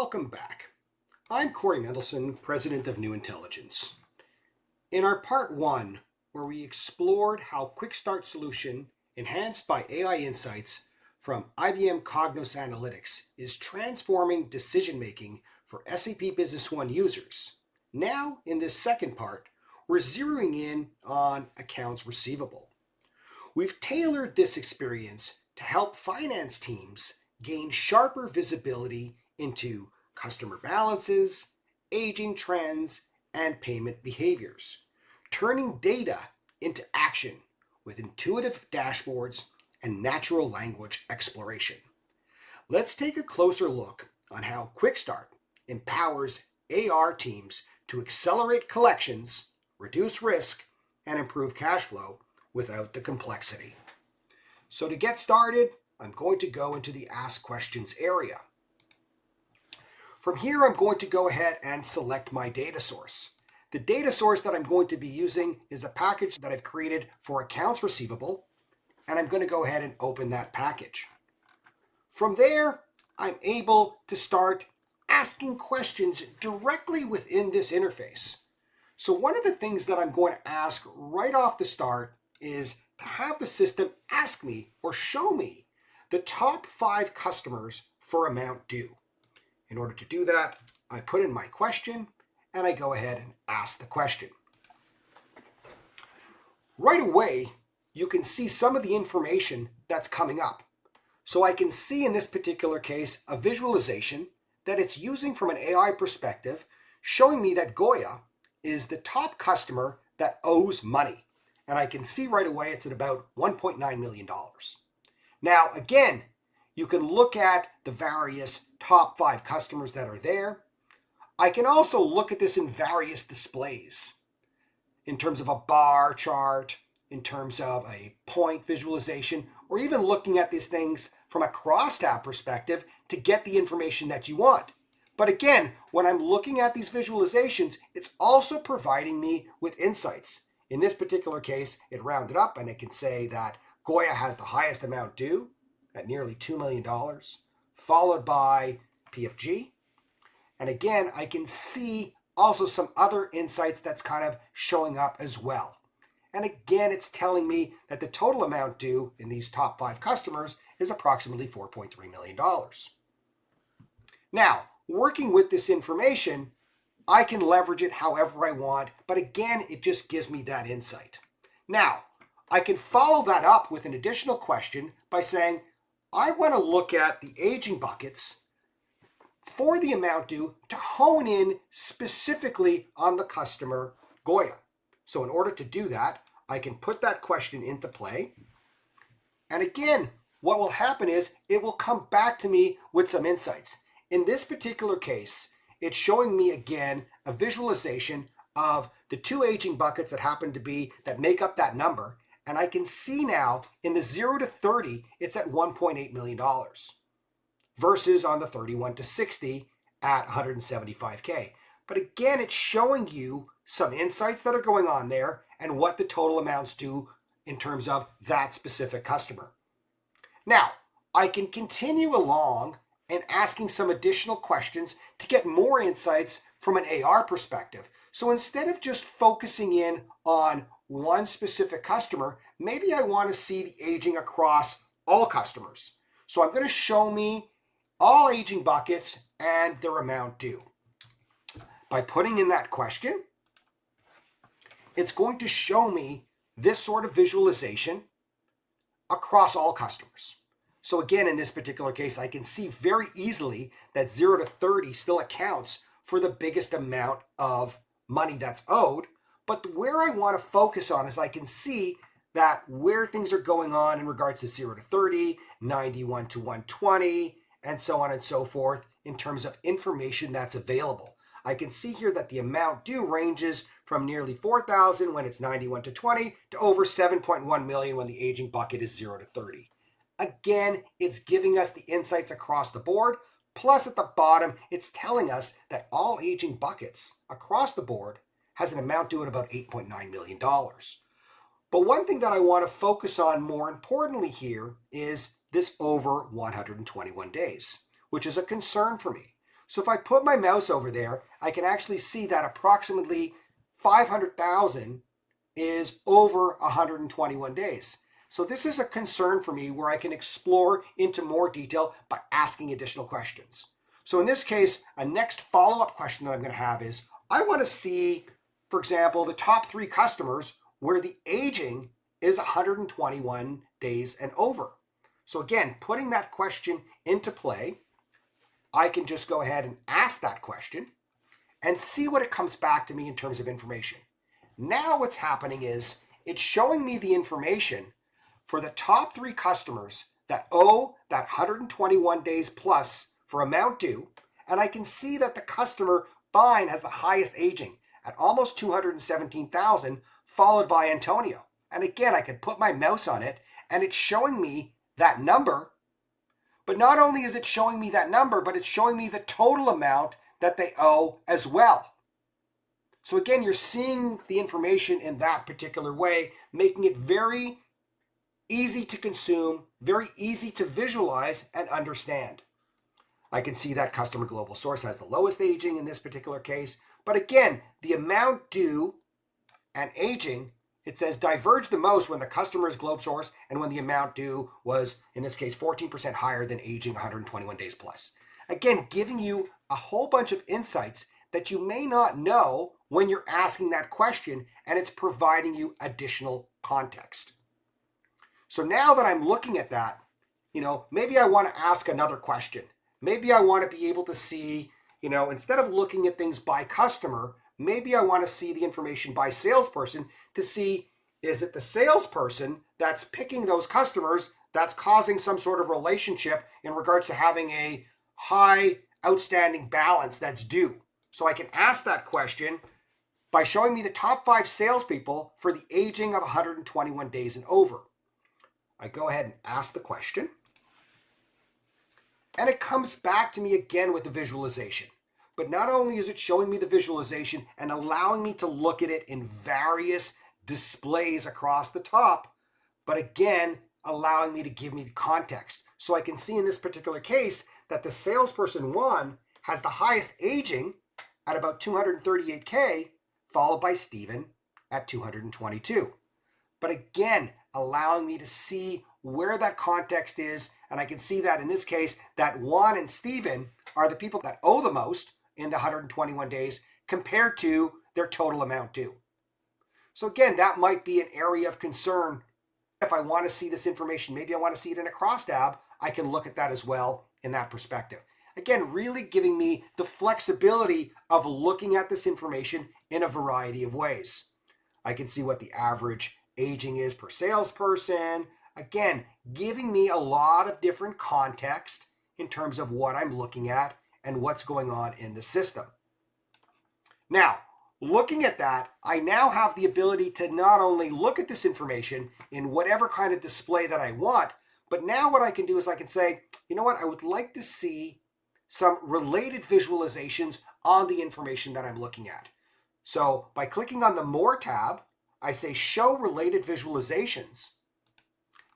Welcome back. I'm Corey Mendelson, President of NewIntelligence. In our part 1, where we explored how QuickStart Solution, enhanced by AI insights from IBM Cognos Analytics, is transforming decision-making for SAP Business One users. Now, in this second part, we're zeroing in on accounts receivable. We've tailored this experience to help finance teams gain sharper visibility into customer balances, aging trends, and payment behaviors, turning data into action with intuitive dashboards and natural language exploration. Let's take a closer look on how QuickStart empowers AR teams to accelerate collections, reduce risk, and improve cash flow without the complexity. So to get started, I'm going to go into the Ask Questions area. From here, I'm going to go ahead and select my data source. The data source that I'm going to be using is a package that I've created for accounts receivable, and I'm going to go ahead and open that package. From there, I'm able to start asking questions directly within this interface. So one of the things that I'm going to ask right off the start is to have the system ask me or show me the top 5 customers for amount due. In order to do that, I put in my question and I go ahead and ask the question. Right away, you can see some of the information that's coming up. So I can see in this particular case a visualization that it's using from an AI perspective, showing me that Goya is the top customer that owes money. And I can see right away it's at about $1.9 million. Now, again, you can look at the various top 5 customers that are there. I can also look at this in various displays, in terms of a bar chart, in terms of a point visualization, or even looking at these things from a crosstab perspective to get the information that you want. But again, when I'm looking at these visualizations, it's also providing me with insights. In this particular case, it rounded up and it can say that Goya has the highest amount due at nearly $2 million, followed by PFG. And again, I can see also some other insights that's kind of showing up as well. And again, it's telling me that the total amount due in these top 5 customers is approximately $4.3 million. Now, working with this information, I can leverage it however I want, but again, it just gives me that insight. Now, I can follow that up with an additional question by saying, I want to look at the aging buckets for the amount due to hone in specifically on the customer Goya. So in order to do that, I can put that question into play. And again, what will happen is it will come back to me with some insights. In this particular case, it's showing me again a visualization of the 2 aging buckets that make up that number. And I can see now in the 0 to 30, it's at $1.8 million versus on the 31 to 60 at $175K. But again, it's showing you some insights that are going on there and what the total amounts do in terms of that specific customer. Now, I can continue along and asking some additional questions to get more insights from an AR perspective. So instead of just focusing in on one specific customer, maybe I want to see the aging across all customers. So I'm going to show me all aging buckets and their amount due. By putting in that question, it's going to show me this sort of visualization across all customers. So again, in this particular case, I can see very easily that 0 to 30 still accounts for the biggest amount of money that's owed. But where I want to focus on is I can see that where things are going on in regards to 0 to 30, 91 to 120, and so on and so forth in terms of information that's available. I can see here that the amount due ranges from nearly 4,000 when it's 91 to 20 to over 7.1 million when the aging bucket is 0 to 30. Again, it's giving us the insights across the board. Plus at the bottom, it's telling us that all aging buckets across the board has an amount due at about $8.9 million. But one thing that I want to focus on more importantly here is this over 121 days, which is a concern for me. So if I put my mouse over there, I can actually see that approximately 500,000 is over 121 days. So this is a concern for me where I can explore into more detail by asking additional questions. So in this case, a next follow-up question that I'm going to have is, I want to see, for example, the top 3 customers where the aging is 121 days and over. So again, putting that question into play, I can just go ahead and ask that question and see what it comes back to me in terms of information. Now what's happening is it's showing me the information for the top 3 customers that owe that 121 days plus for amount due, and I can see that the customer buying has the highest aging at almost 217,000, followed by Antonio. And again, I can put my mouse on it and it's showing me that number. But not only is it showing me that number, but it's showing me the total amount that they owe as well. So again, you're seeing the information in that particular way, making it very easy to consume, very easy to visualize and understand. I can see that customer global source has the lowest aging in this particular case. But again, the amount due and aging, it says diverge the most when the customer is globe source and when the amount due was, in this case, 14% higher than aging 121 days plus. Again, giving you a whole bunch of insights that you may not know when you're asking that question, and it's providing you additional context. So now that I'm looking at that, maybe I want to ask another question. Maybe I want to be able to see, instead of looking at things by customer, maybe I want to see the information by salesperson to see, is it the salesperson that's picking those customers that's causing some sort of relationship in regards to having a high outstanding balance that's due? So I can ask that question by showing me the top 5 salespeople for the aging of 121 days and over. I go ahead and ask the question. And it comes back to me again with the visualization. But not only is it showing me the visualization and allowing me to look at it in various displays across the top, but again, allowing me to give me the context. So I can see in this particular case that the salesperson 1 has the highest aging at about 238K, followed by Stephen at 222. But again, allowing me to see where that context is, and I can see that in this case, that Juan and Stephen are the people that owe the most in the 121 days compared to their total amount due. So again, that might be an area of concern. If I want to see this information, maybe I want to see it in a cross tab, I can look at that as well in that perspective. Again, really giving me the flexibility of looking at this information in a variety of ways. I can see what the average aging is per salesperson. Again, giving me a lot of different context in terms of what I'm looking at and what's going on in the system. Now, looking at that, I now have the ability to not only look at this information in whatever kind of display that I want, but now what I can do is I can say, you know what, I would like to see some related visualizations on the information that I'm looking at. So by clicking on the More tab, I say Show Related Visualizations.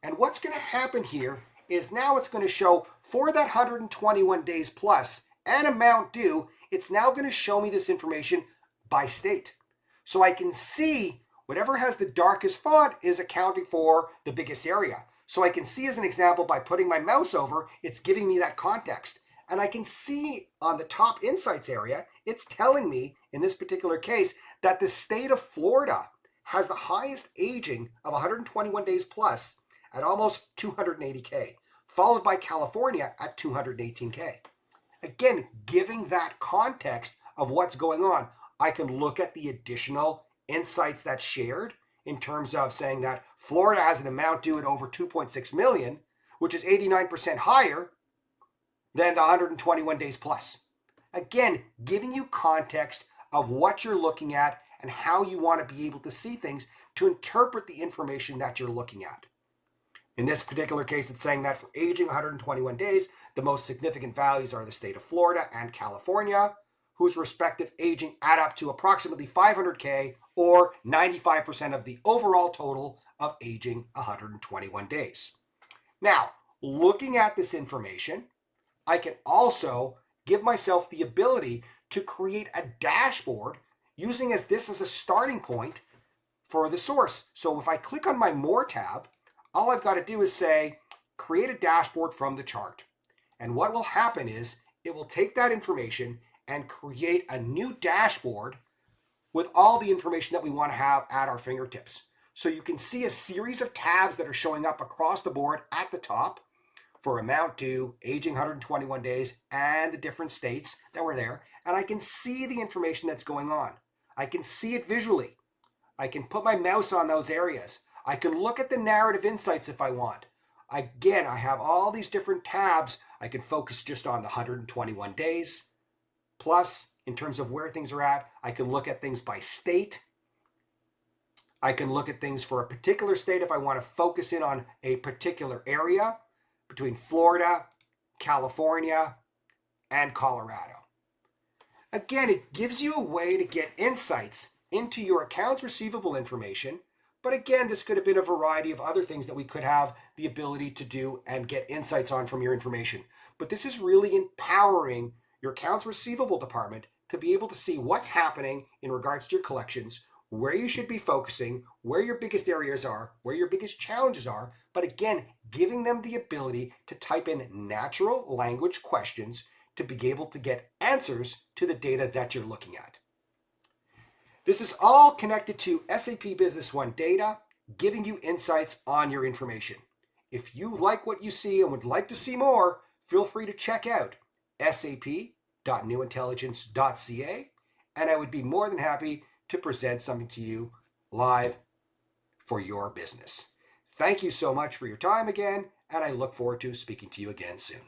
And what's going to happen here is now it's going to show for that 121 days plus and amount due, it's now going to show me this information by state. So I can see whatever has the darkest font is accounting for the biggest area. So I can see, as an example, by putting my mouse over, it's giving me that context. And I can see on the top insights area, it's telling me in this particular case that the state of Florida has the highest aging of 121 days plus at almost 280K, followed by California at 218K. Again, giving that context of what's going on, I can look at the additional insights that's shared in terms of saying that Florida has an amount due at over 2.6 million, which is 89% higher than the 121 days plus. Again, giving you context of what you're looking at and how you want to be able to see things to interpret the information that you're looking at. In this particular case, it's saying that for aging 121 days, the most significant values are the state of Florida and California, whose respective aging add up to approximately 500K or 95% of the overall total of aging 121 days. Now, looking at this information, I can also give myself the ability to create a dashboard using this as a starting point for the source. So if I click on my More tab, all I've got to do is say, create a dashboard from the chart. And what will happen is it will take that information and create a new dashboard with all the information that we want to have at our fingertips. So you can see a series of tabs that are showing up across the board at the top for amount due, aging 121 days, and the different states that were there. And I can see the information that's going on. I can see it visually. I can put my mouse on those areas. I can look at the narrative insights if I want. Again, I have all these different tabs. I can focus just on the 121 days. Plus, in terms of where things are at, I can look at things by state. I can look at things for a particular state if I want to focus in on a particular area between Florida, California, and Colorado. Again, it gives you a way to get insights into your accounts receivable information. But again, this could have been a variety of other things that we could have the ability to do and get insights on from your information. But this is really empowering your accounts receivable department to be able to see what's happening in regards to your collections, where you should be focusing, where your biggest areas are, where your biggest challenges are, but again, giving them the ability to type in natural language questions to be able to get answers to the data that you're looking at. This is all connected to SAP Business One data, giving you insights on your information. If you like what you see and would like to see more, feel free to check out sap.newintelligence.ca, and I would be more than happy to present something to you live for your business. Thank you so much for your time again, and I look forward to speaking to you again soon.